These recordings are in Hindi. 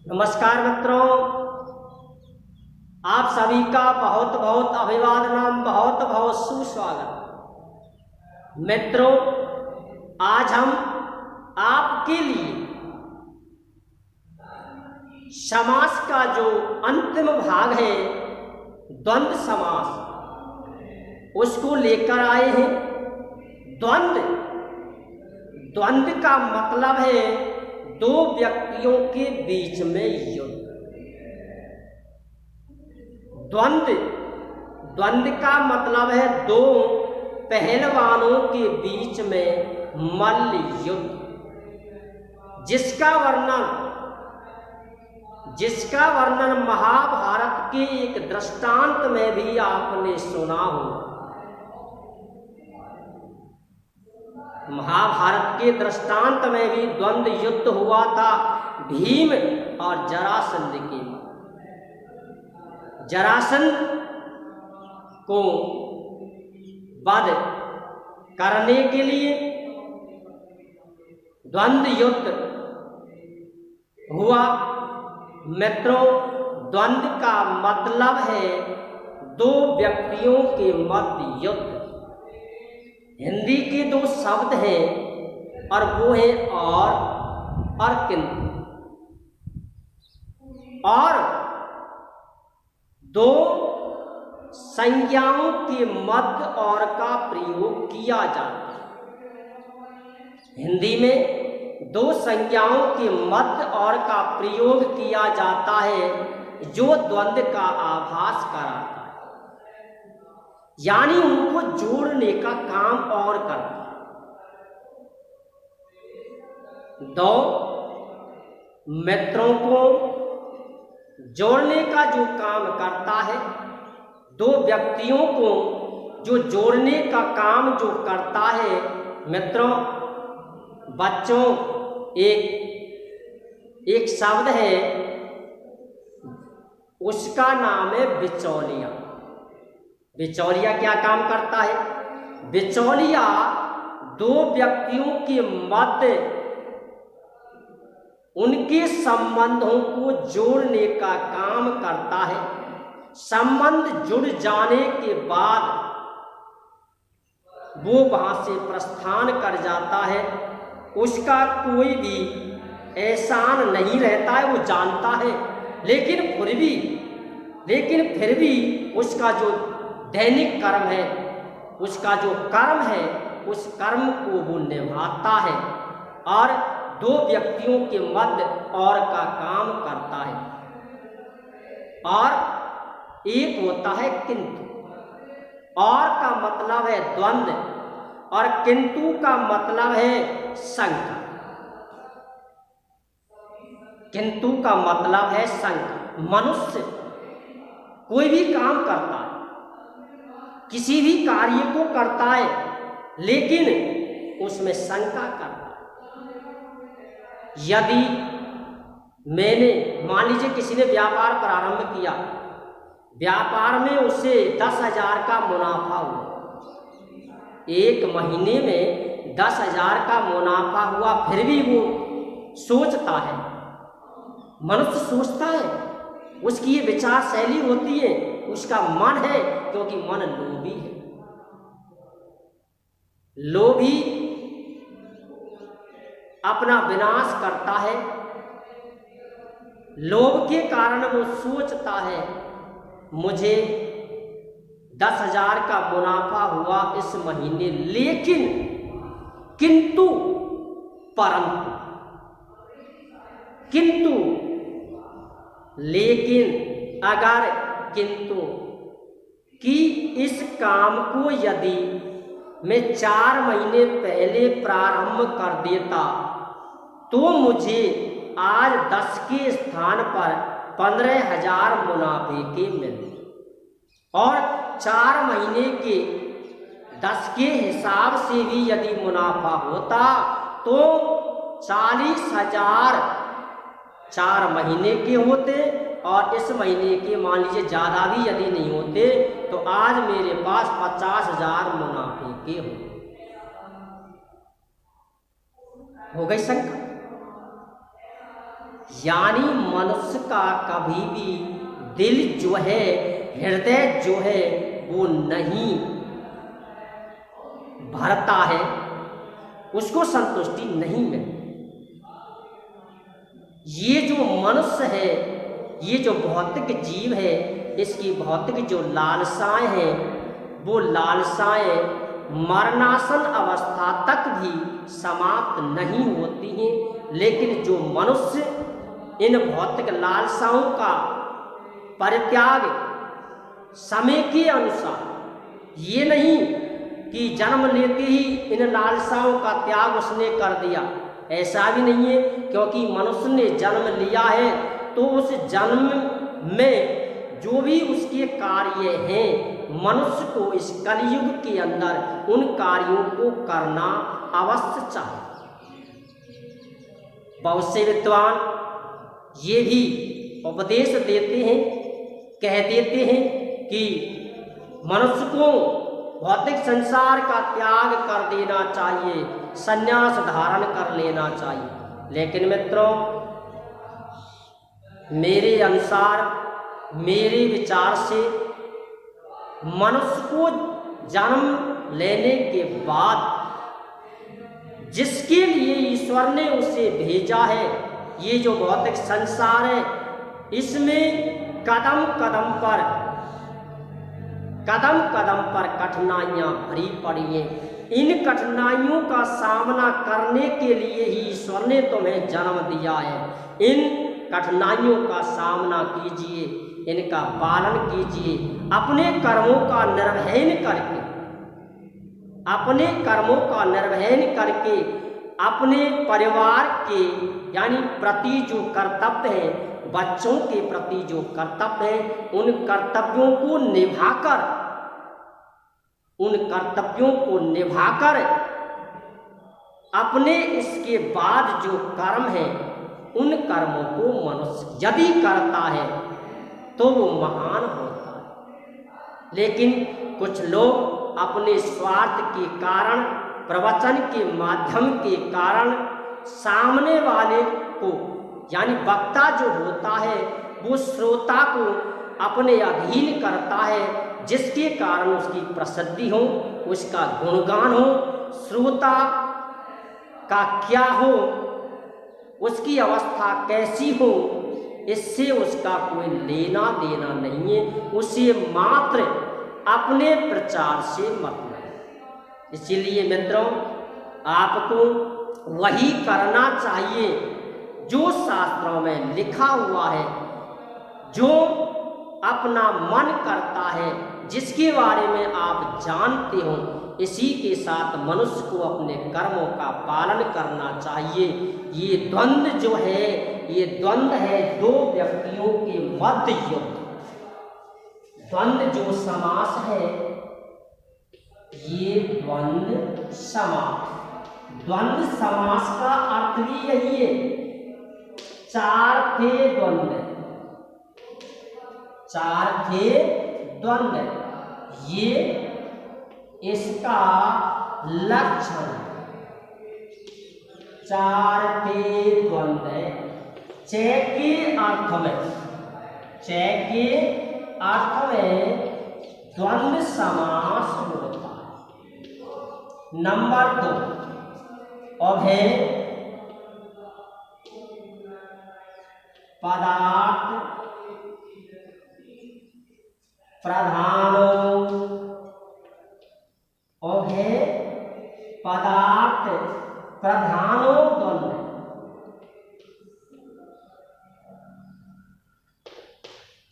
नमस्कार मित्रों, आप सभी का बहुत बहुत अभिवादन, बहुत बहुत सुस्वागत। मित्रों, आज हम आपके लिए समास का जो अंतिम भाग है द्वंद्व समास, उसको लेकर आए हैं। द्वंद्व का मतलब है दो व्यक्तियों के बीच में युद्ध। द्वंद्व का मतलब है दो पहलवानों के बीच में मल्ल युद्ध, जिसका वर्णन महाभारत के एक दृष्टांत में भी आपने सुना हो। महाभारत के दृष्टांत में भी द्वंद्व युद्ध हुआ था भीम और जरासंध के। जरासंध को वध करने के लिए द्वंद्व युद्ध हुआ। मित्रों, द्वंद्व का मतलब है दो व्यक्तियों के मध्य युद्ध। हिंदी के दो शब्द हैं और वो है और किंतु, और दो संज्ञाओं के मध्य और का प्रयोग किया जाता है। हिंदी में दो संज्ञाओं के मध्य और का प्रयोग किया जाता है जो द्वंद्व का आभास कराता है, यानी उनको जोड़ने का काम और करता है। दो मित्रों को जोड़ने का जो काम करता है, दो व्यक्तियों को जो जोड़ने का काम जो करता है, मित्रों, बच्चों, एक शब्द है, उसका नाम है बिचौलिया। बिचौलिया क्या काम करता है? बिचौलिया दो व्यक्तियों के मध्य उनके संबंधों को जोड़ने का काम करता है। संबंध जुड़ जाने के बाद वो वहां से प्रस्थान कर जाता है। उसका कोई भी एहसान नहीं रहता है, वो जानता है, लेकिन फिर भी उसका जो दैनिक कर्म है, उसका जो कर्म है, उस कर्म को वो निभाता है और दो व्यक्तियों के मध्य और का काम करता है। और एक होता है किंतु। और का मतलब है द्वंद्व और किंतु का मतलब है शंका। किंतु का मतलब है शंका। मनुष्य कोई भी काम करता है, किसी भी कार्य को करता है, लेकिन उसमें शंका करता है। यदि मैंने, मान लीजिए किसी ने व्यापार प्रारंभ किया, व्यापार में उसे 10,000 का मुनाफा हुआ, एक महीने में 10,000 का मुनाफा हुआ, फिर भी वो सोचता है, मनुष्य सोचता है, उसकी ये विचार शैली होती है, उसका मन है, क्योंकि मन लोभी है। लोभी अपना विनाश करता है। लोभ के कारण वो सोचता है, मुझे 10,000 का मुनाफा हुआ इस महीने, लेकिन किंतु लेकिन अगर किंतु कि इस काम को यदि मैं 4 महीने पहले प्रारंभ कर देता तो मुझे आज 10 के स्थान पर 15,000 मुनाफे के मिलते, और 4 महीने के 10 के हिसाब से भी यदि मुनाफा होता तो 40,000 4 महीने के होते, और इस महीने के मान लीजिए ज़्यादा भी यदि नहीं होते तो आज मेरे पास 50,000 मुनाफे के हो गई शंका। यानी मनुष्य का कभी भी दिल जो है, हृदय जो है, वो नहीं भरता है, उसको संतुष्टि नहीं मिलती। ये जो मनुष्य है, ये जो भौतिक जीव है, इसकी भौतिक जो लालसाएं हैं, वो लालसाएं मरणासन अवस्था तक भी समाप्त नहीं होती हैं। लेकिन जो मनुष्य इन भौतिक लालसाओं का परित्याग समय के अनुसार, ये नहीं कि जन्म लेते ही इन लालसाओं का त्याग उसने कर दिया, ऐसा भी नहीं है। क्योंकि मनुष्य ने जन्म लिया है तो उस जन्म में जो भी उसके कार्य हैं, मनुष्य को इस कलयुग के अंदर उन कार्यों को करना अवश्य चाहिए। बहुत से विद्वान ये भी उपदेश देते हैं, कह देते हैं कि मनुष्य को भौतिक संसार का त्याग कर देना चाहिए, संन्यास धारण कर लेना चाहिए। लेकिन मित्रों, मेरे अनुसार, मेरे विचार से मनुष्य को जन्म लेने के बाद जिसके लिए ईश्वर ने उसे भेजा है, ये जो भौतिक संसार है, इसमें कदम कदम पर कठिनाइयां भरी पड़ी हैं। इन कठिनाइयों का सामना करने के लिए ही ईश्वर ने तुम्हें जन्म दिया है। इन कठिनाइयों का सामना कीजिए, इनका पालन कीजिए, अपने कर्मों का निर्वहन करके, अपने कर्मों का निर्वहन करके अपने परिवार के यानी प्रति जो कर्तव्य है, बच्चों के प्रति जो कर्तव्य है, उन कर्तव्यों को निभाकर अपने इसके बाद जो कर्म है, उन कर्मों को मनुष्य यदि करता है तो वो महान होता है। लेकिन कुछ लोग अपने स्वार्थ के कारण, प्रवचन के माध्यम के कारण सामने वाले को यानी वक्ता जो होता है, वो श्रोता को अपने अधीन करता है, जिसके कारण उसकी प्रसिद्धि हो, उसका गुणगान हो, श्रोता का क्या हो, उसकी अवस्था कैसी हो, इससे उसका कोई लेना देना नहीं है। उसे मात्र अपने प्रचार से मतलब है। इसीलिए मित्रों, आपको वही करना चाहिए जो शास्त्रों में लिखा हुआ है, जो अपना मन करता है, जिसके बारे में आप जानते हो। इसी के साथ मनुष्य को अपने कर्मों का पालन करना चाहिए। ये द्वंद्व जो है, ये द्वंद्व है दो व्यक्तियों के मध्य युद्ध। द्वंद्व जो समास है, ये द्वंद्व समास, द्वंद्व समास का अर्थ भी यही है, चार थे द्वंद्व, चार थे द्वंद्व, ये इसका लक्षण। चार थे द्वंद्व, चय के अर्थ में, चय के अर्थ में द्वंद्व समास होता है। नंबर 2, अभय पदार्थ प्रधानो, अभय पदार्थ प्रधानो द्वंद्व।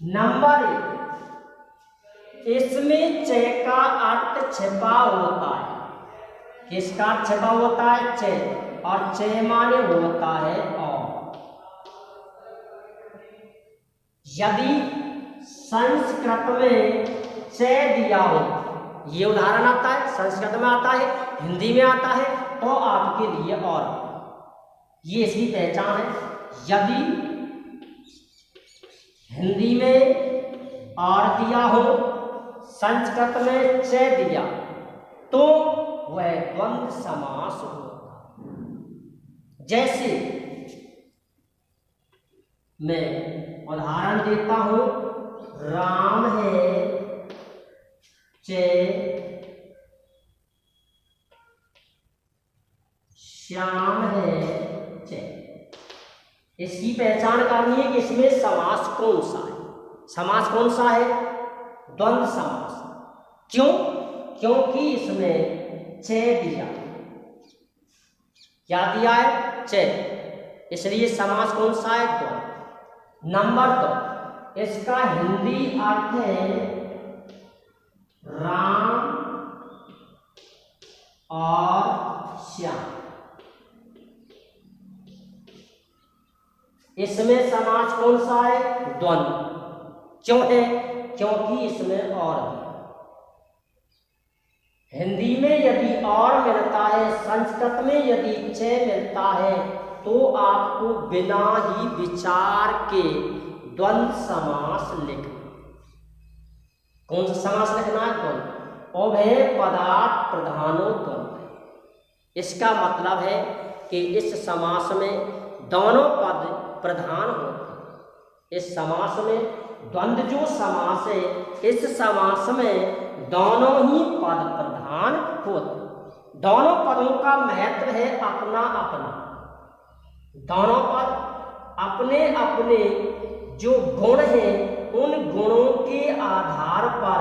नंबर 1, इसमें चय का अर्थ छिपा होता है। किसका छिपा होता है? चय, और चय माने होता है और। यदि संस्कृत में चय दिया हो, ये उदाहरण आता है, संस्कृत में आता है, हिंदी में आता है, तो आपके लिए और ये इसकी पहचान है। यदि हिंदी में और दिया हो, संस्कृत में चय दिया, तो वह द्वंद्व समास होता। जैसे मैं उदाहरण देता हूं, राम है चे, श्याम है चे। इसकी पहचान करनी है कि इसमें समास कौन सा है। समास कौन सा है? द्वंद्व समास। क्यों? क्योंकि इसमें चे दिया, क्या दिया है? चे, इसलिए समास कौन सा है? द्वंद्व। नंबर 2, इसका हिंदी अर्थ है राम और श्याम। इसमें समास कौन सा है? द्वंद्व। क्यों है? क्योंकि इसमें और दिया। हिंदी में यदि और मिलता है, संस्कृत में यदि चे मिलता है, तो आपको बिना ही विचार के द्वंद्व समास लिखना। कौन सा समास लिखना है? द्वंद्व। उभय पदार्थ प्रधानो द्वंद्व। इसका मतलब है कि इस समास में दोनों पद प्रधान होते हैं। इस समास में द्वंद्व जो समास है, इस समास में दोनों ही पद प्रधान होते। दोनों पदों का महत्व है अपना अपना। दोनों पद अपने अपने जो गुण हैं, उन गुणों के आधार पर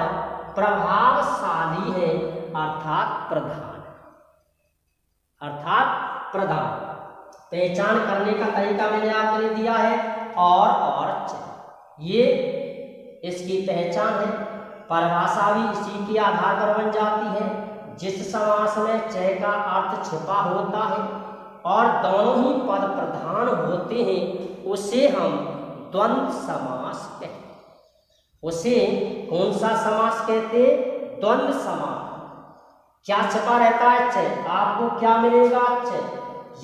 प्रभावशाली है, अर्थात प्रधान। अर्थात प्रधान। पहचान करने का तरीका मैंने आपके लिए दिया है, और ये इसकी पहचान है। परिभाषा भी इसी के आधार पर बन जाती है। जिस समास में च का अर्थ छिपा होता है और दोनों ही पद प्रधान होते हैं, उसे हम द्वंद्व समास कहते हैं। उसे कौन सा समास कहते हैं? द्वंद्व समास। क्या छिपा रहता है? च। आपको क्या मिलेगा? च।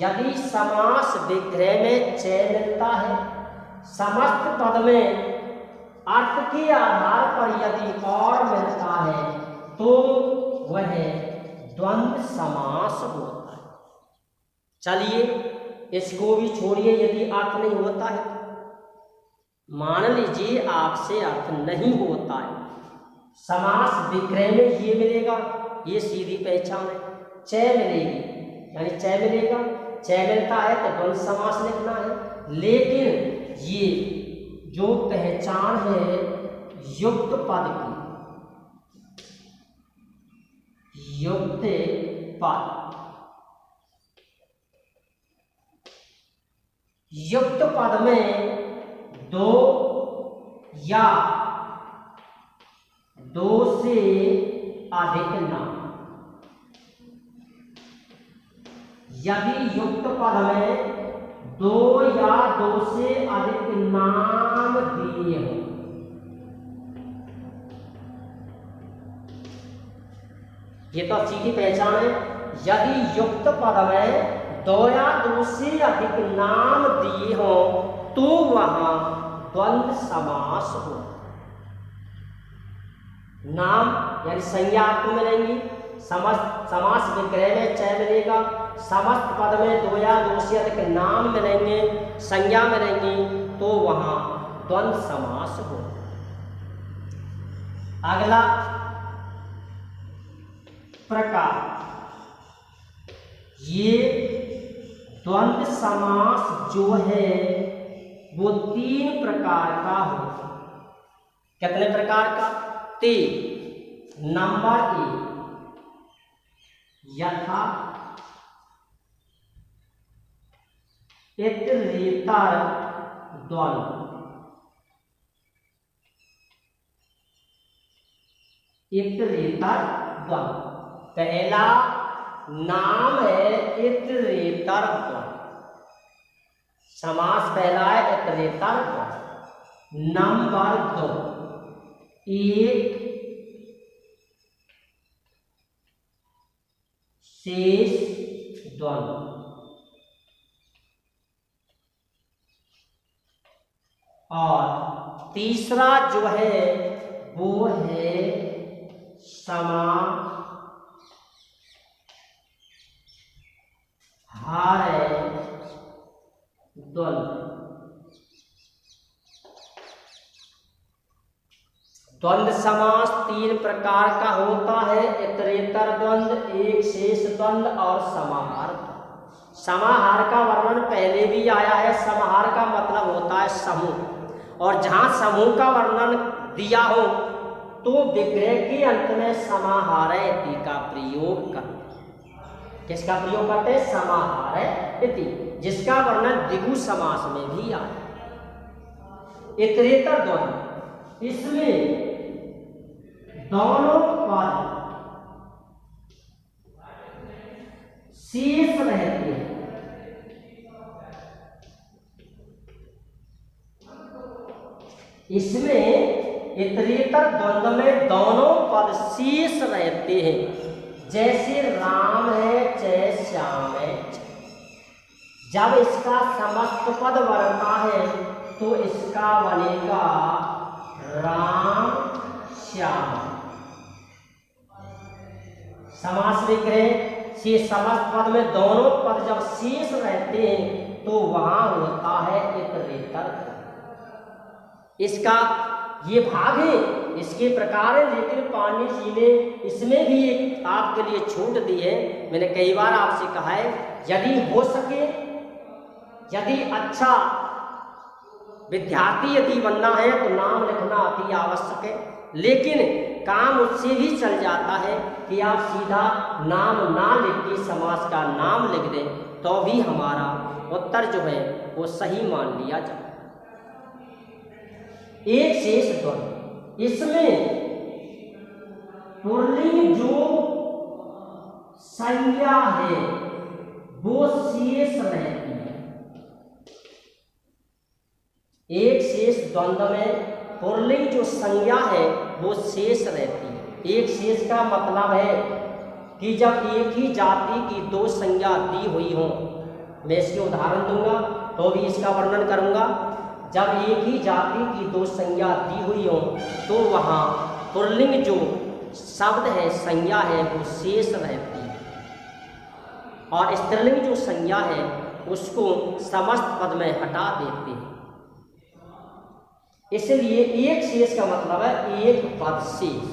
यदि समास विग्रह में च मिलता है, समस्त पद में अर्थ के आधार पर यदि और मिलता है, तो वह द्वंद्व समास होता है। चलिए इसको भी छोड़िए, यदि अर्थ नहीं होता है, मान लीजिए आपसे अर्थ नहीं होता है, समास विग्रह में ये मिलेगा, ये सीधी पहचान है। च मिलेगी, यानी च मिलेगा। च मिलता है तो द्वंद्व समास लिखना है। लेकिन ये जो पहचान है युक्त पद की, युक्त पद, युक्त पद में दो या दो से अधिक नाम। यदि युक्त पद में दो या दो से अधिक नाम दिए हो, ये तो सीधी पहचान है। यदि युक्त पद में दो या दो से अधिक नाम दिए हो, तो वहां द्वंद्व समास हो। नाम यानी संज्ञा आपको मिलेंगी। समास विग्रह में च मिलेगा। समस्त पद में दो या दो से अधिक नाम मिलेंगे, संज्ञा मिलेंगी, तो वहां द्वंद्व समास हो। अगला प्रकार, ये द्वंद्व समास जो है वो 3 प्रकार का होता है। कितने प्रकार का? 3। नंबर 1 यथा इतरेतर द्वंद्व। इतरेतर द्वंद्व, पहला नाम है इतरेतर द्वंद्व। समास पहला है इतरेतर द्वंद्व। नंबर 2 एक शेष द्वंद्व। और तीसरा जो है वो है समाहार द्वंद्व। द्वंद्व समास तीन प्रकार का होता है, इतरेतर द्वंद्व, एक शेष द्वंद्व और समाहार। समाहार का वर्णन पहले भी आया है। समाहार का मतलब होता है समूह, और जहाँ समूह का वर्णन दिया हो तो विग्रह के अंत में समाहारयति का प्रयोग करते। किसका प्रयोग करते? समाहारयति, जिसका वर्णन द्विगु समास में भी आया। इतरेतर द्वंद्व, इसमें दोनों पद शेष रहते हैं। इसमें इतरेतर द्वंद्व में दोनों पद शेष रहते हैं। जैसे राम है चाहे श्याम है, जब इसका समस्त पद बनता है तो इसका बनेगा राम श्याम। समास विग्रह से समस्त पद में दोनों पद जब शेष रहते हैं तो वहां होता है इतरेतर। इसका ये भाग है, इसके प्रकार है, लेकिन पाणिनि जी ने इसमें भी एक आपके लिए छूट दी है। मैंने कई बार आपसे कहा है, यदि हो सके, यदि अच्छा विद्यार्थी यदि बनना है तो नाम लिखना अति आवश्यक है, लेकिन काम उससे भी चल जाता है कि आप सीधा नाम ना लिख के समास का नाम लिख दें तो भी हमारा उत्तर जो है वो सही मान लिया जाए। एक शेष द्वंद्व, इसमें पुल्लिंग जो संज्ञा है वो शेष रहती है। एक शेष द्वंद्व में पुल्लिंग जो संज्ञा है वो शेष रहती है। एक शेष का मतलब है कि जब एक ही जाति की दो संज्ञा दी हुई हो, मैं इसके उदाहरण दूंगा तो भी इसका वर्णन करूंगा। जब एक ही जाति की दो संज्ञा दी हुई हो तो वहाँ पुल्लिंग जो शब्द है, संज्ञा है, वो शेष रहती है, और स्त्रीलिंग जो संज्ञा है उसको समस्त पद में हटा देते हैं। इसलिए एक शेष का मतलब है एक पद शेष।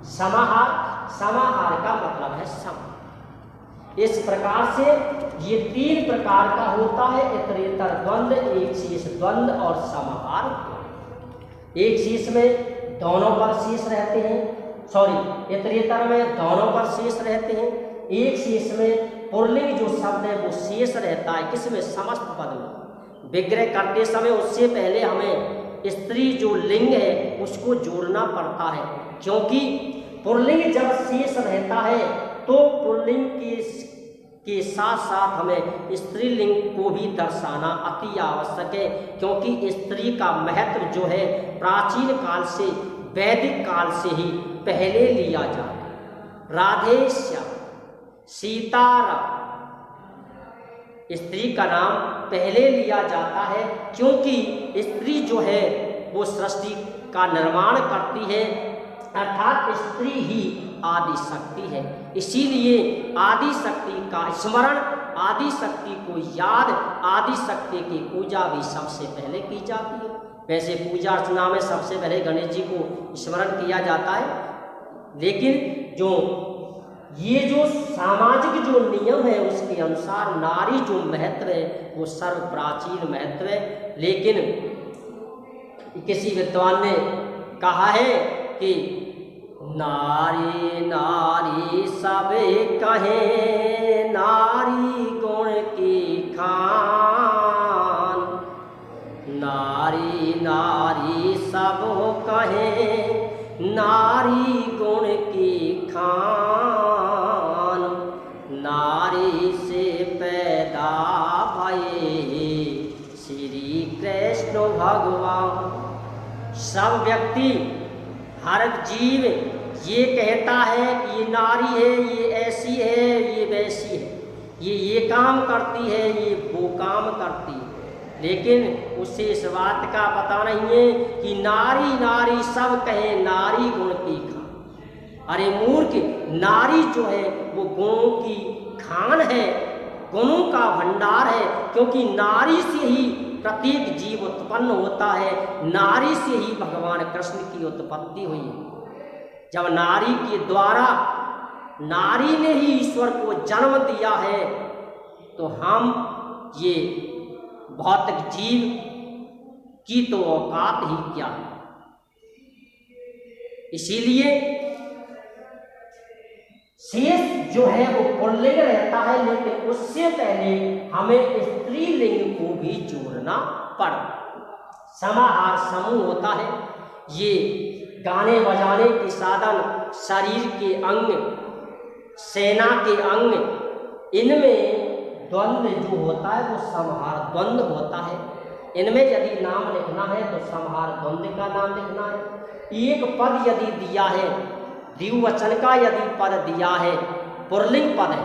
समाहार, समाहार का मतलब है सम। इस प्रकार से ये तीन प्रकार का होता है, इतरेतर द्वंद्व, एक शेष द्वंद्व और समाहार। एक शेष में दोनों पद शेष रहते हैं, इतरेतर में दोनों पद शेष रहते हैं। एक शेष में पुल्लिंग जो शब्द है वो शेष रहता है, किसमें? समस्त पद में। विग्रह करते समय उससे पहले हमें स्त्री जो लिंग है उसको जोड़ना पड़ता है, क्योंकि पुल्लिंग जब शेष रहता है तो पुल्लिंग के साथ साथ हमें स्त्रीलिंग को भी दर्शाना अति आवश्यक है, क्योंकि स्त्री का महत्व जो है प्राचीन काल से, वैदिक काल से ही पहले लिया जाता है। राधे श्याम, सीताराम, स्त्री का नाम पहले लिया जाता है, क्योंकि स्त्री जो है वो सृष्टि का निर्माण करती है, अर्थात स्त्री ही आदि शक्ति है। इसीलिए आदि शक्ति का स्मरण, आदि शक्ति को याद, आदि शक्ति की पूजा भी सबसे पहले की जाती है। वैसे पूजा अर्चना में सबसे पहले गणेश जी को स्मरण किया जाता है, लेकिन ये जो सामाजिक जो नियम है उसके अनुसार नारी जो महत्व है वो सर्व प्राचीन महत्व है। लेकिन किसी विद्वान ने कहा है कि नारी नारी सब कहे, नारी गुण की खान। नारी नारी सब कहे, नारी गुण की खान। नारी से पैदा भये श्री कृष्ण भगवान। सब व्यक्ति, हर जीव ये कहता है कि ये नारी है, ये ऐसी है, ये वैसी है, ये काम करती है, ये वो काम करती है, लेकिन उसे इस बात का पता नहीं है कि नारी नारी सब कहे, नारी गुण की खान। अरे मूर्ख, नारी जो है वो गुणों की खान है, गुणों का भंडार है, क्योंकि नारी से ही प्रत्येक जीव उत्पन्न होता है, नारी से ही भगवान कृष्ण की उत्पत्ति हुई है। जब नारी के द्वारा नारी ने ही ईश्वर को जन्म दिया है, तो हम ये भौतिक जीव की तो औकात ही क्या है। इसीलिए शेष जो है वो पुल्लिंग रहता है, लेकिन उससे पहले हमें स्त्रीलिंग को भी जोड़ना पड़ा। समाहार समूह होता है, ये गाने बजाने के साधन, शरीर के अंग, सेना के अंग, इनमें द्वंद्व जो होता है वो समाहार द्वंद्व होता है। इनमें यदि नाम लिखना है तो समाहार द्वंद्व का नाम लिखना है। एक पद यदि दिया है, द्विवचन का यदि पद दिया है, पुल्लिंग पद है,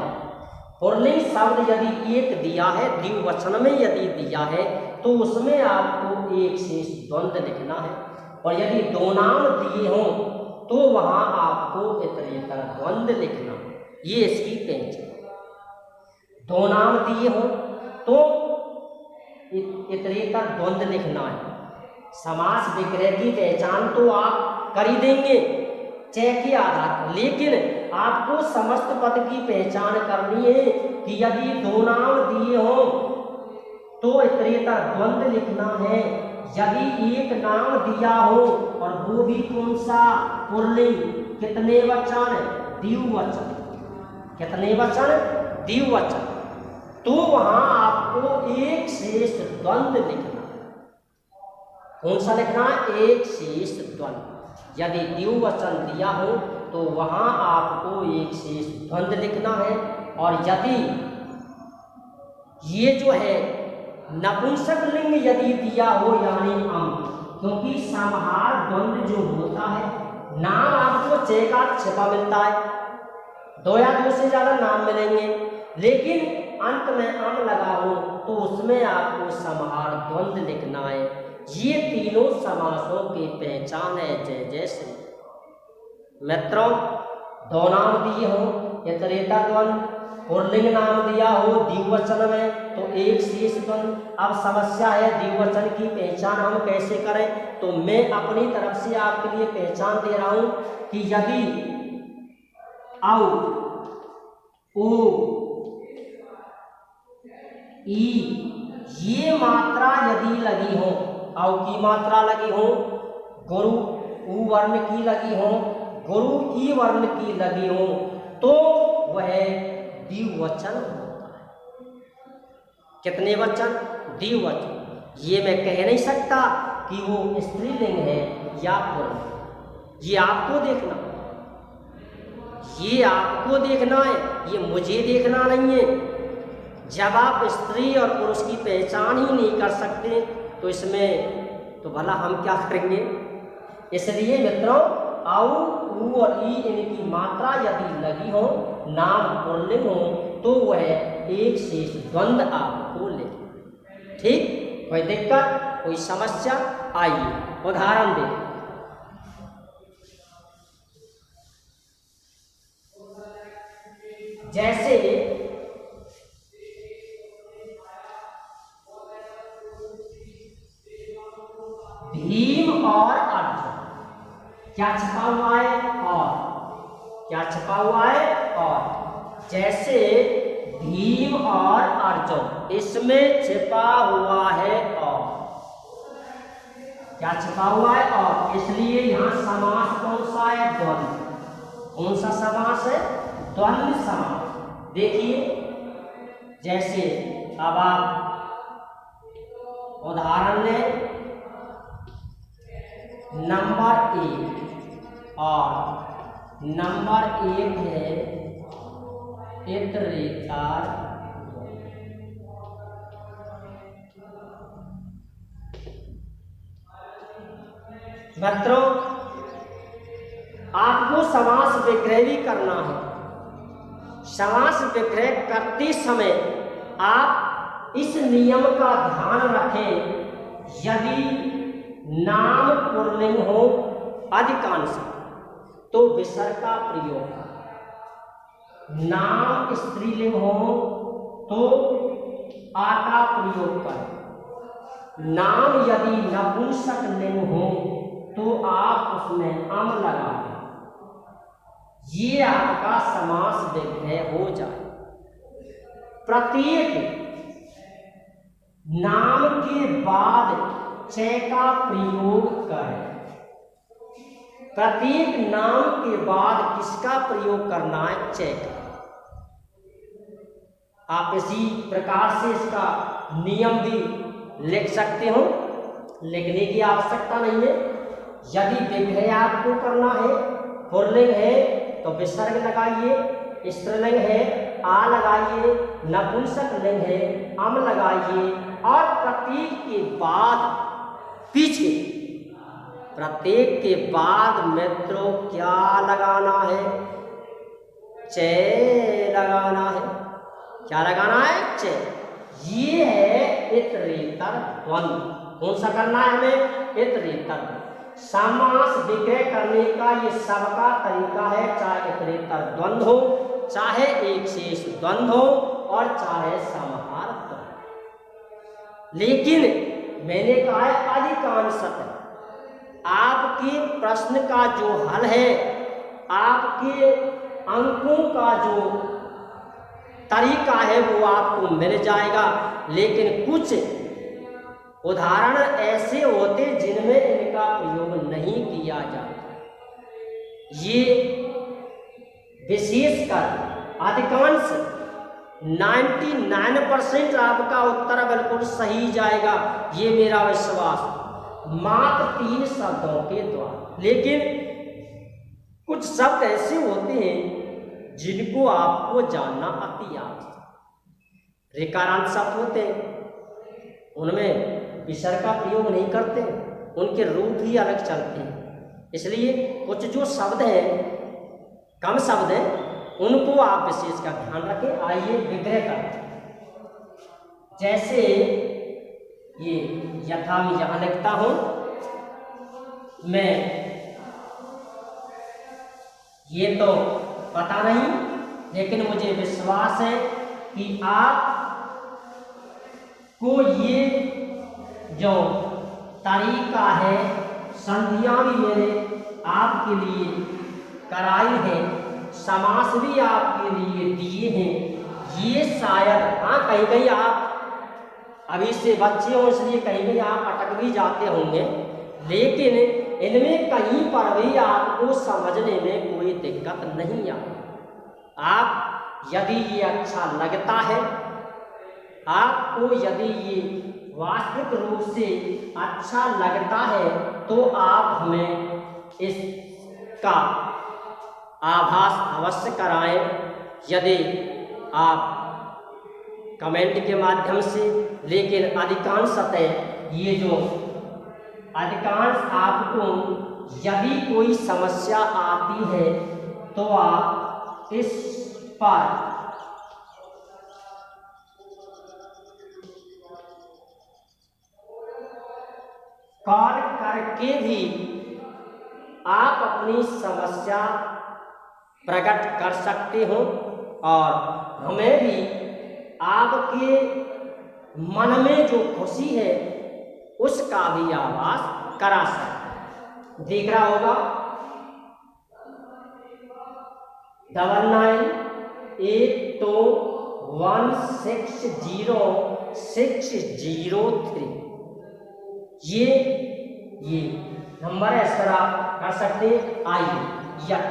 पुल्लिंग शब्द यदि एक दिया है, द्विवचन में यदि दिया है, तो उसमें आपको एक शेष द्वंद्व लिखना है। और यदि दो नाम दिए हों तो वहां आपको इतरेतर द्वंद्व लिखना, ये इसकी पहचान। दो नाम दिए हों तो इतरेतर द्वंद्व लिखना है। समास विग्रह की पहचान तो आप कर ही देंगे चय के आधार पर, लेकिन आपको समस्त पद की पहचान करनी है कि यदि दो नाम दिए हों तो इतरेतर द्वंद्व लिखना है। यदि एक नाम दिया हो और वो भी कौन सा, पुल्लिंग, कितने वचन, द्विवचन, कितने वचन, द्विवचन, तो वहां आपको एक शेष द्वंद्व लिखना है। कौन सा लिखना है, एक शेष द्वंद्व। यदि द्विवचन दिया हो तो वहां आपको एक शेष द्वंद्व लिखना है। और यदि ये जो है नपुंसक लिंग यदि दिया हो, यानी क्योंकि समाहार द्वंद्व जो होता है, नाम आपको चय का छिपा मिलता है, दो या दो से ज्यादा नाम मिलेंगे, लेकिन अंत में अम लगा हो तो उसमें आपको समाहार द्वंद्व लिखना है। ये तीनों समासों की पहचान है। जय जय श्री मित्रों, दो नाम दिए हो इतरेतर द्वंद्व, पुल्लिंग नाम दिया हो द्विवचन में तो एक शेष द्वंद्व। अब समस्या है द्विवचन की पहचान हम कैसे करें, तो मैं अपनी तरफ से आपके लिए पहचान दे रहा हूं कि यदि औ, ओ, ई ये मात्रा यदि लगी हो, औ की मात्रा लगी हो, गुरु उ वर्ण की लगी हो, गुरु ई वर्ण की लगी हो, तो वह द्विवचन होता है। कितने वचन, द्विवचन। ये मैं कह नहीं सकता कि वो स्त्रीलिंग है या पुल्लिंग, ये आपको देखना, ये आपको देखना है, ये मुझे देखना नहीं है। जब आप स्त्री और पुरुष की पहचान ही नहीं कर सकते तो इसमें तो भला हम क्या करेंगे। इसलिए मित्रों, औ, उ और ई इनकी मात्रा यदि लगी हो, नाम पुल्लिंग हो, तो वह एक शेष द्वंद्व आपको ले। ठीक, कोई दिक्कत, कोई समस्या? आइए उदाहरण दें। जैसे भीम और अर्जुन, क्या छपा हुआ है, और, क्या छपा हुआ है, और। जैसे भीम और अर्जुन, इसमें छिपा हुआ है और, क्या छिपा हुआ है, और। इसलिए यहां समास कौन सा है, द्वंद्व। कौन सा समास है, द्वंद्व समास। देखिए, जैसे अब आप उदाहरण लें, नंबर 1 और नंबर 1 है इतरेतर। मित्रों, आपको समास विग्रह भी करना है। समास विग्रह करते समय आप इस नियम का ध्यान रखें, यदि नाम पुल्लिंग हो अधिकांश तो विसर्ग का प्रयोग, नाम स्त्रीलिंग हो तो आ का प्रयोग कर, नाम यदि नपुंसक लिंग हो तो आप उसमें अम लगा दें, ये आपका समास विग्रह हो जाए। प्रत्येक नाम के बाद च का प्रयोग करें। प्रत्येक नाम के बाद किसका प्रयोग करना है? च का। आप इसी प्रकार से इसका नियम भी लिख सकते हो, लिखने की आवश्यकता नहीं है। यदि विग्रह आपको करना है, पुल्लिंग है तो विसर्ग लगाइए, स्त्रीलिंग है आ लगाइए, नपुंसक लिंग है अम लगाइए, और प्रत्येक के बाद पीछे प्रत्येक के बाद मित्रों क्या लगाना है? च लगाना है। क्या लगाना है? च। ये है इतरेतर द्वंद्व। कौन सा करना है हमें? इतरेतर। समास विग्रह करने का ये सबका तरीका है, चाहे इतरेतर द्वंद्व हो, चाहे एक शेष द्वंद्व हो, और चाहे समाहार द्वंद्व। लेकिन मैंने कहा है अधिकांशतः आपके प्रश्न का जो हल है, आपके अंकों का जो तरीका है वो आपको मिल जाएगा। लेकिन कुछ उदाहरण ऐसे होते जिनमें इनका प्रयोग नहीं किया जाता। ये विशेषकर अधिकांश 99% आपका उत्तर बिल्कुल सही जाएगा, ये मेरा विश्वास, मात्र 3 शब्दों के द्वारा। लेकिन कुछ शब्द ऐसे होते हैं जिनको आपको जानना अति आवश्यक। ऋकारांत शब्द होते हैं, उनमें विसर्ग का प्रयोग नहीं करते, उनके रूप ही अलग चलते हैं। इसलिए कुछ जो शब्द हैं, कम शब्द हैं, उनको आप विशेष का ध्यान रखें। आइए विग्रह करते हैं। जैसे ये यथा मैं यहाँ लिखता हूँ, मैं ये तो पता नहीं, लेकिन मुझे विश्वास है कि आप को ये जो तरीका है, संधियाँ भी मैंने आपके लिए कराई है, समास भी आपके लिए दिए हैं। ये शायद हाँ कहीं कहीं आप अभी से बच्चे हो, इसलिए कहीं कहीं आप अटक भी जाते होंगे, लेकिन इनमें कहीं पर भी आपको समझने में कोई दिक्कत नहीं आती। आप यदि ये अच्छा लगता है, आपको यदि ये वास्तविक रूप से अच्छा लगता है, तो आप हमें इसका आभास अवश्य कराएं। यदि आप कमेंट के माध्यम से, लेकिन अधिकांशतः ये जो अधिकांश आपको यदि कोई समस्या आती है तो आप इस पर कॉल करके भी आप अपनी समस्या प्रकट कर सकते हो, और हमें भी आपके मन में जो खुशी है उसका भी आभास करा सकते। देख रहा होगा 9982160603 ये नंबर है, इस पर आप कर सकते हैं। आइए यह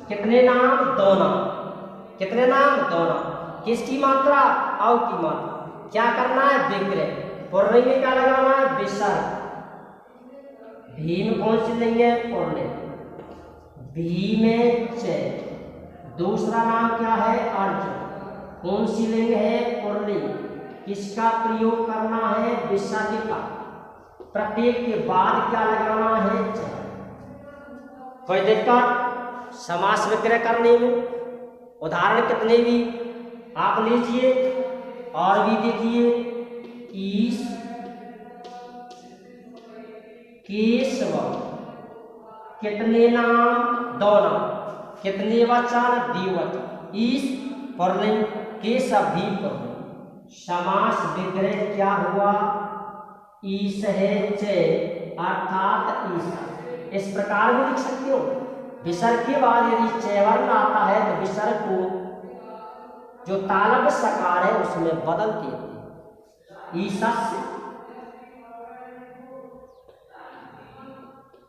कितने नाम? दो नाम। कितने नाम? दो नाम। किसकी मात्रा? औ की मात्रा। क्या करना है? विग्रह। पुल्लिंग में क्या लगाना है? विसर्ग। भी में कौन सी लिंग है? पुल्लिंग। भी में च। दूसरा नाम क्या है? अर्जुन। कौन सी लिंग है? पुल्लिंग। किसका प्रयोग करना है? विसर्ग का। प्रत्येक के बाद क्या लगाना है? च। कोई दिक्कत समास विग्रह करने में? उदाहरण कितने भी आप लीजिए और भी देखिए। ईश केशव। कितने नाम? 2 नाम। कितने वचन? द्विवचन। ईश पुल्लिंग, केशव भी पुल्लिंग। समास विग्रह क्या हुआ? ईश है चे अर्थात ईश। इस प्रकार भी लिख सकते हो। विसर्ग के बाद यदि चैवर्ण आता है तो विसर्ग को जो तालव्य सकार है उसमें बदल देते हैं। ईशस्य,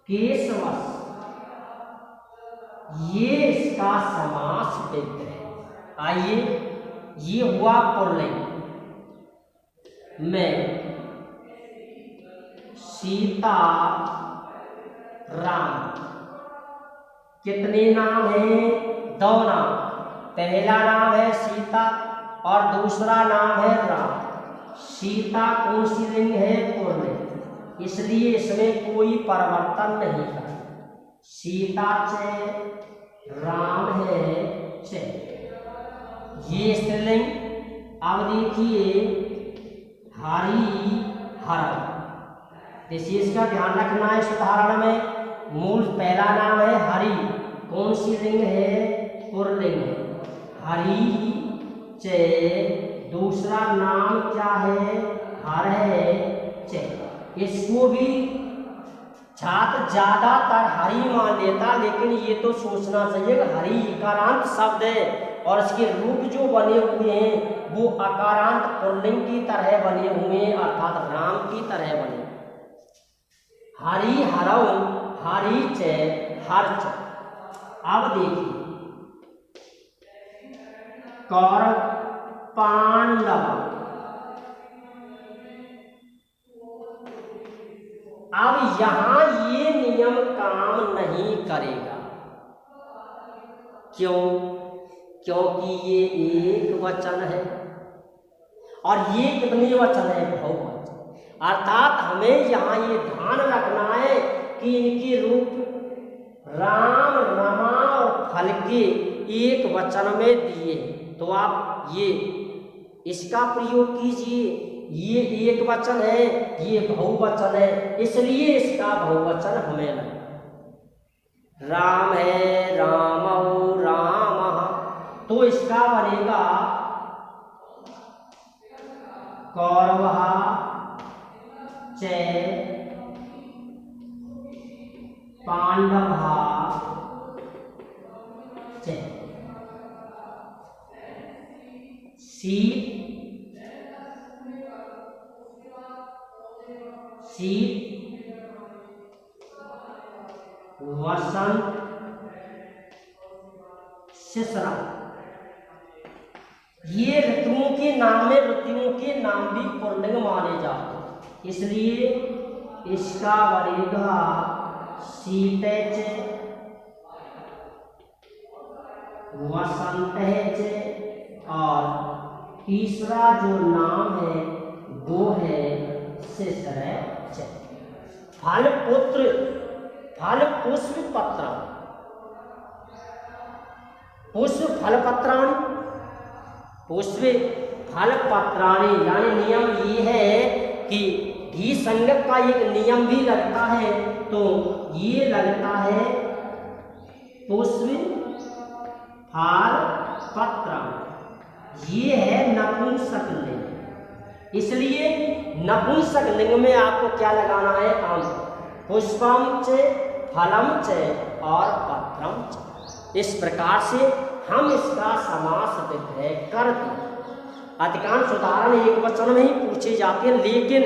केशवस्य, ये इसका समास विग्रह। आइए, ये हुआ पुल्लिंग में सीता राम। कितने नाम हैं? 2 नाम। पहला नाम है सीता और दूसरा नाम है राम। सीता कौन सी लिंग है? पुल्लिंग, इसलिए इसमें कोई परिवर्तन नहीं है। सीता चे, राम है चे, ये स्त्रीलिंग। अब देखिए हरि हर, विशेष का ध्यान रखना है। इस उदाहरण में मूल पहला नाम है हरि, कौन सी लिंग है? पुल्लिंग है, हरि चे। दूसरा नाम क्या है? हर है चे। इसको भी छात्र ज्यादातर हरि मान लेता, लेकिन ये तो सोचना चाहिए कि हरि इकारांत शब्द है और इसके रूप जो बने हुए हैं वो अकारांत पुल्लिंग की तरह बने हुए हैं, अर्थात राम की तरह बने। हरि हरौ, हरि चे हर च। अब देखिए कौरव पांडव। अब यहां ये नियम काम नहीं करेगा। क्यों? क्योंकि ये एक वचन है और ये कितने वचन है? बहुवचन। अर्थात हमें यहाँ ये ध्यान रखना है कि इनके रूप राम, रमा और फल के एक वचन में दिए। तो आप ये इसका प्रयोग कीजिए। ये एक वचन है, ये बहुवचन है, इसलिए इसका बहुवचन हमें लगा। राम है रामौ रामः, तो इसका बनेगा कौरवः च पांडवः च। शीत वसंत शिशिर, ये ऋतुओं के नाम में ऋतुओं के नाम भी पुल्लिंग माने जाते हैं, इसलिए इसका बनेगा शीतैच वसंतैच और तीसरा जो नाम है वो है शिशिरैच। फल पुत्र, फल पुष्प पत्र, पुष्प फल पत्राणि, पुष्प फल पत्राणि। यानी नियम ये है कि धी संज्ञक का एक नियम भी लगता है, तो ये लगता है पुष्प फल पत्राणि। ये है नपुंसक लिंग, इसलिए नपुंसक लिंग में आपको क्या लगाना है? आम। पुष्पम च फलम च और पत्रम च। इस प्रकार से हम इसका समास विग्रह कर दें। अधिकांश उदाहरण एक वचन में ही पूछे जाते हैं, लेकिन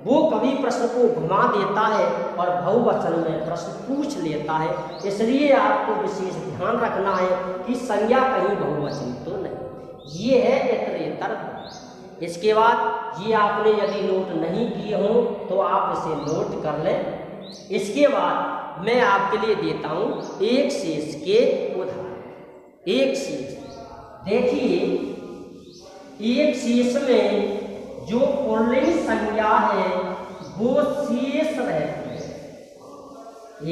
वो कभी प्रश्न को घुमा देता है और बहुवचन में प्रश्न पूछ लेता है। इसलिए आपको विशेष ध्यान रखना है कि संज्ञा कहीं बहुवचन तो नहीं। ये है इतरेतर। इसके बाद ये आपने यदि नोट नहीं किए हो तो आप इसे नोट कर लें। इसके बाद मैं आपके लिए देता हूँ एक शेष के उदाहरण। एक शेष देखिए, एक शेष में जो पुल्लिंग संज्ञा है वो शेष रहती है।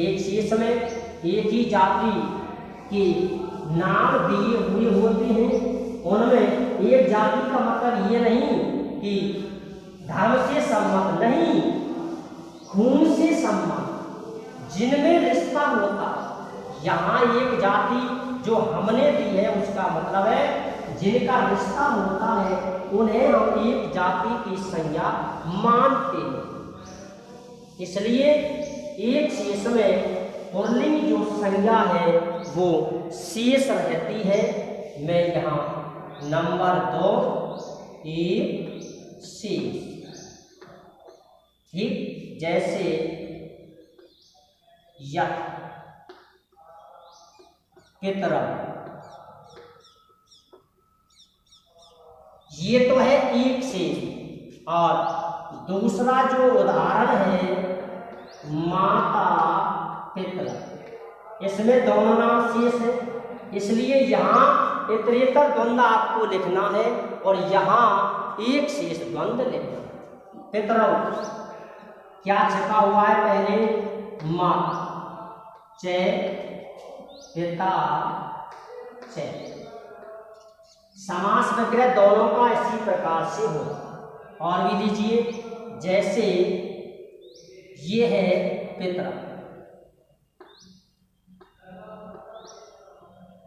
एक शेष में एक ही जाति के नाम दिए हुए होते हैं, उनमें एक जाति का मतलब ये नहीं कि धर्म से सम्मत नहीं, खून से सम्मान जिनमें रिश्ता होता, यहाँ एक जाति जो हमने दी है उसका मतलब है जिनका रिश्ता होता है उन्हें हम एक जाति की संज्ञा मानते हैं। इसलिए एक शेष में पुल्लिंग जो संज्ञा है वो शेष रहती है। मैं यहाँ नंबर 2 एक शेष, ठीक, जैसे यह पितरम, ये तो है एक शेष। और दूसरा जो उदाहरण है माता पितृ, इसमें दोनों नाम शेष है, इसलिए यहाँ इतरेतर द्वंद्व आपको लिखना है और यहाँ एक शेष द्वंद्व लिखना है। पितरम क्या छिपा हुआ है, पहले माता, च पिता च, समास विग्रह दोनों का इसी प्रकार से हो। और भी लीजिए, जैसे ये है पितृ,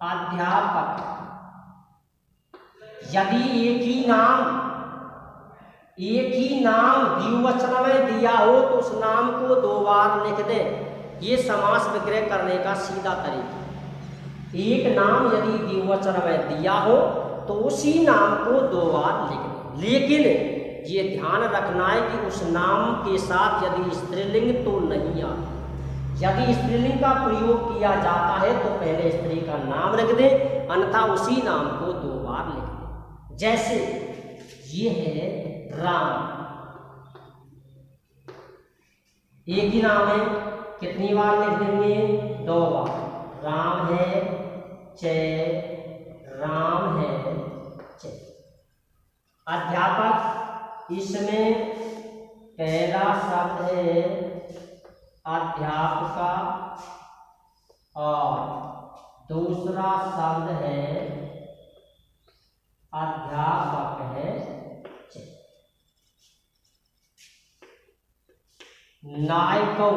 अध्यापक, यदि एक ही नाम द्विवचन में दिया हो तो उस नाम को 2 बार लिख दें। ये समास विग्रह करने का सीधा तरीका। एक नाम यदि द्विवचन में दिया हो तो उसी नाम को 2 बार लिख दें, लेकिन ये ध्यान रखना है कि उस नाम के साथ यदि स्त्रीलिंग तो नहीं आता। यदि स्त्रीलिंग का प्रयोग किया जाता है तो पहले स्त्री का नाम लिख दें, अन्यथा उसी नाम को 2 बार लिख दें। जैसे ये है राम, एक ही नाम है, कितनी बार लिख देंगे, 2 बार। राम है च, राम है च। अध्यापक, इसमें पहला शब्द है अध्यापका और दूसरा शब्द है अध्यापक है च। नायको,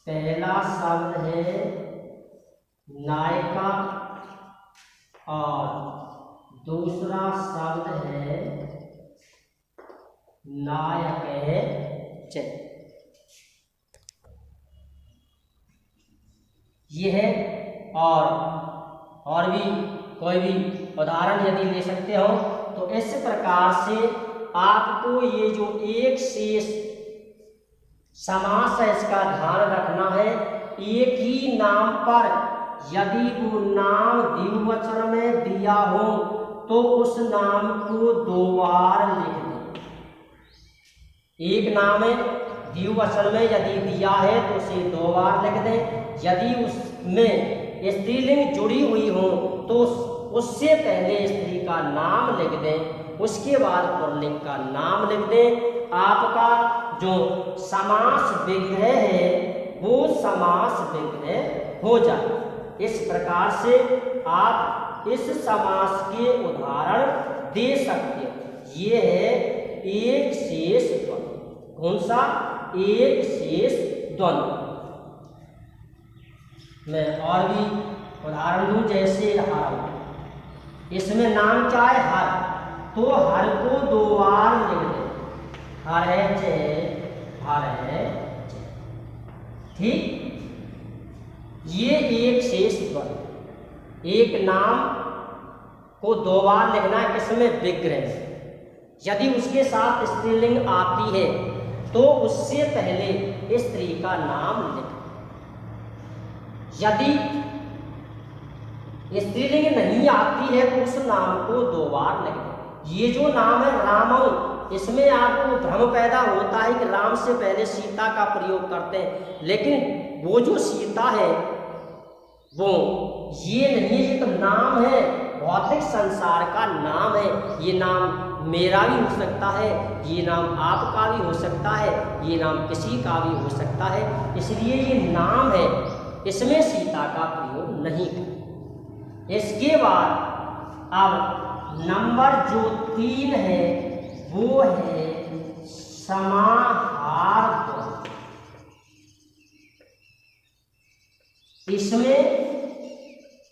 पहला शब्द है नायिका और दूसरा शब्द है नायक है च। ये है। और भी कोई भी उदाहरण यदि ले सकते हो तो इस प्रकार से आपको ये जो एक शेष समास है इसका ध्यान रखना है। एक ही नाम पर यदि वो नाम द्विवचन में दिया हो तो उस नाम को 2 बार लिख दें। एक नाम है द्विवचन में यदि दिया है तो उसे 2 बार लिख दें। यदि उसमें स्त्रीलिंग जुड़ी हुई हो तो उससे पहले स्त्री का नाम लिख दें, उसके बाद पुल्लिंग का नाम लिख दें। आपका जो समास विग्रह है वो समास विग्रह हो जाए। इस प्रकार से आप इस समास के उदाहरण दे सकते हो। ये है एक शेष द्वंद्व। कौन सा? एक शेष द्वंद्व। मैं और भी उदाहरण दूं, जैसे हर, इसमें नाम क्या है? हर, तो हर को 2 बार लिख दें। हर है चे, हर है चे। ठीक, ये एक शेष द्वंद्व। एक नाम को 2 बार लिखना है, किसमें? विग्रह। यदि उसके साथ स्त्रीलिंग आती है तो उससे पहले स्त्री का नाम लिखें। यदि स्त्रीलिंग नहीं आती है तो उस नाम को 2 बार लिख दें। ये जो नाम है रामऊ, इसमें आपको भ्रम पैदा होता है कि राम से पहले सीता का प्रयोग करते हैं, लेकिन वो जो सीता है वो ये नहीं है, ये तो नाम है, भौतिक संसार का नाम है। ये नाम मेरा भी हो सकता है, ये नाम आपका भी हो सकता है, ये नाम किसी का भी हो सकता है। इसलिए ये नाम है, इसमें सीता का प्रयोग नहीं करें। इसके बाद अब नंबर जो 3 है वो है समाहार द्वंद्व। इसमें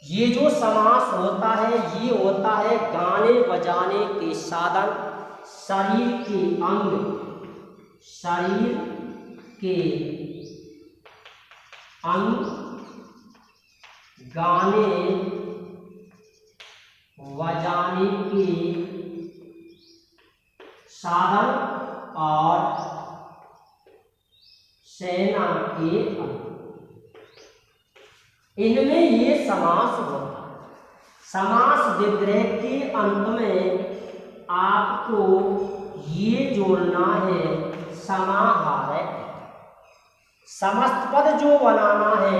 ये जो समास होता है ये होता है गाने बजाने के साधन, शरीर के अंग, शरीर के अंग गाने बजाने के साधन और सेना के अंग, इनमें ये समास होता है। समास विग्रह के अंत में आपको ये जोड़ना है समाहार। समस्त पद जो बनाना है,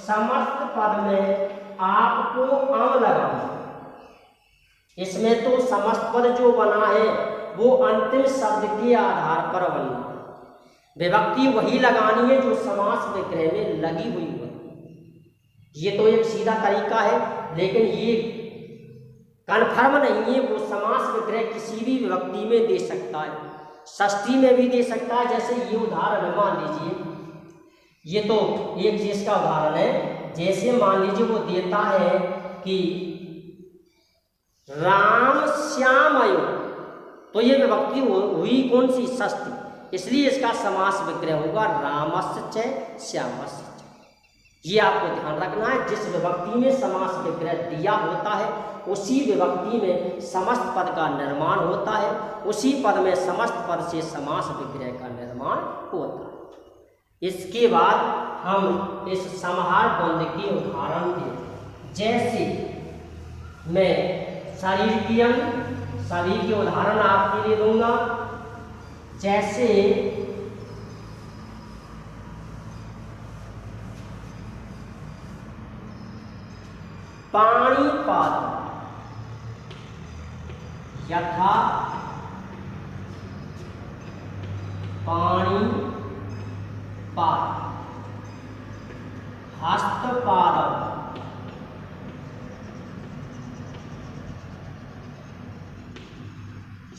समस्त पद में आपको अम लगाना है। इसमें तो समस्त पद जो बना है वो अंतिम शब्द के आधार पर बनना है। विभक्ति वही लगानी है जो समास विग्रह में लगी हुई हो। ये तो एक सीधा तरीका है, लेकिन ये कन्फर्म नहीं है। वो समास विग्रह किसी भी विभक्ति में दे सकता है, षष्ठी में भी दे सकता है। जैसे ये उदाहरण मान लीजिए, ये तो एक चीज का उदाहरण है। जैसे मान लीजिए वो देता है कि राम श्यामयो, तो ये विभक्ति हुई कौन सी? षष्ठी। इसलिए इसका समास विग्रह होगा रामश्च श्यामश्च। ये आपको ध्यान रखना है। जिस विभक्ति में समास विग्रह दिया होता है उसी विभक्ति में समस्त पद का निर्माण होता है, उसी पद में समस्त पद से समास विग्रह का निर्माण होता है। इसके बाद हम इस समाहार द्वंद्व के उदाहरण दें। जैसे मैं शरीर के अंग, सभी के उदाहरण आपके लिए दूंगा। जैसे पाणिपाद, यथा पाणिपाद, हस्तपादम,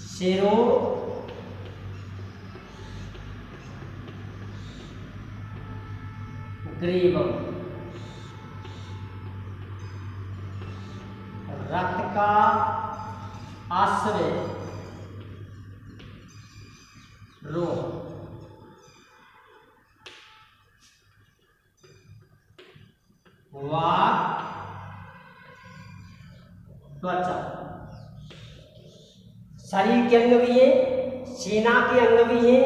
शिरो ग्रीवम, रथ का आश्रय रोह, वाक त्वचा। शरीर के अंग भी है, सेना के अंग भी है।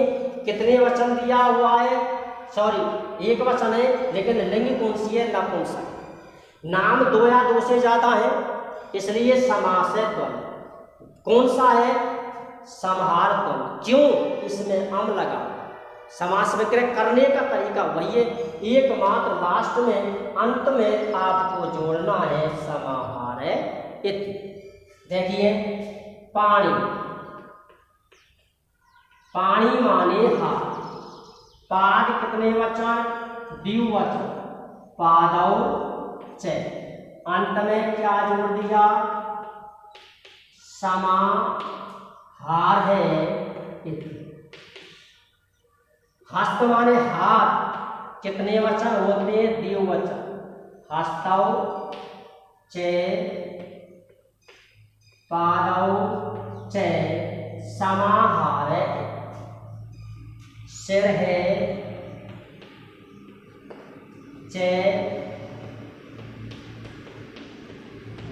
कितने वचन दिया हुआ है? सॉरी, एक वचन है, लेकिन लिंग कौन सी है? नपुंसक। नाम दो या दो से ज्यादा है, इसलिए समास है द्वंद्व। कौन सा है? समाहार द्वंद्व। क्यों? इसमें अम लगा। समास विग्रह करने का तरीका वही है, एकमात्र लास्ट में अंत में आपको जोड़ना है समाहार इति। देखिए, पानी, पानी माने हाथ। पाद कितने वचन? द्विवचन, पादौ च। अंत में क्या जोड़ दिया? समाहार है इति। हस्त माने हाथ, कितने वचन होते हैं? द्विवचन, हस्तौ च पादौ च। समाहार है। सिर है च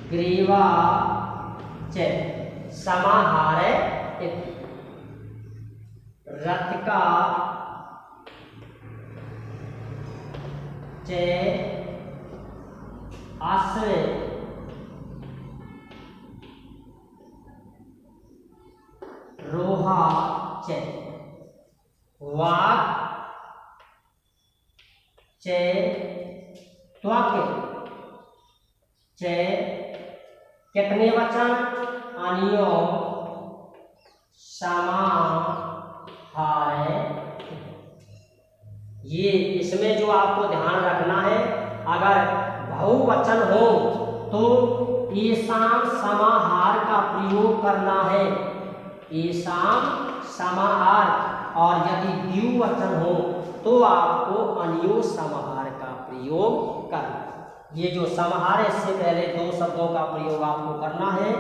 ग्रीवा च। समाहार इति। रथ का च आश्रय रोहा च। वाक च त्वक च। कितने वचन? अनियो समाहार। ये इसमें जो आपको ध्यान रखना है, अगर बहुवचन हो तो ईशान समाहार का प्रयोग करना है। ईशान समाहार और यदि द्विवचन हो तो आपको अन्यो समाहार का प्रयोग करना। ये जो समाहार है इससे पहले दो शब्दों का प्रयोग आपको करना है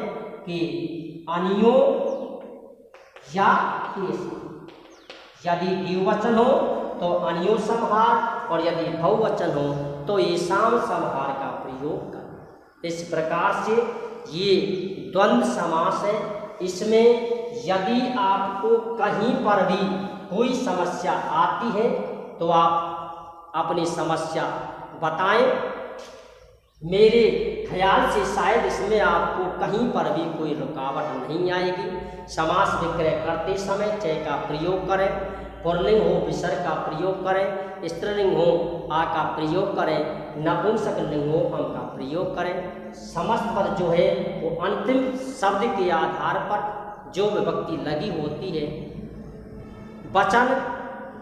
कि अन्यो या एषा। यदि द्विवचन हो तो अन्यो समाहार और यदि बहुवचन हो तो येषाम् समाहार का प्रयोग करना। इस प्रकार से ये द्वंद्व समास है। इसमें यदि आपको कहीं पर भी कोई समस्या आती है तो आप अपनी समस्या बताएं। मेरे ख्याल से शायद इसमें आपको कहीं पर भी कोई रुकावट नहीं आएगी। समास विक्रय करते समय च का प्रयोग करें, पुल्लिंग हो विसर्ग का प्रयोग करें, स्त्रीलिंग हो आ का प्रयोग करें, नपुंसक लिंग हो अम का प्रयोग करें। समस्त पद जो है वो अंतिम शब्द के आधार पर जो विभक्ति लगी होती है, वचन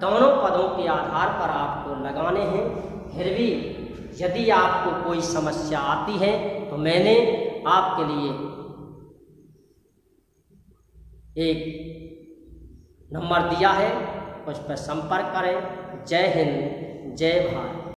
दोनों पदों के आधार पर आपको लगाने हैं। फिर भी यदि आपको कोई समस्या आती है तो मैंने आपके लिए एक नंबर दिया है, उस पर संपर्क करें। जय हिंद, जय भारत।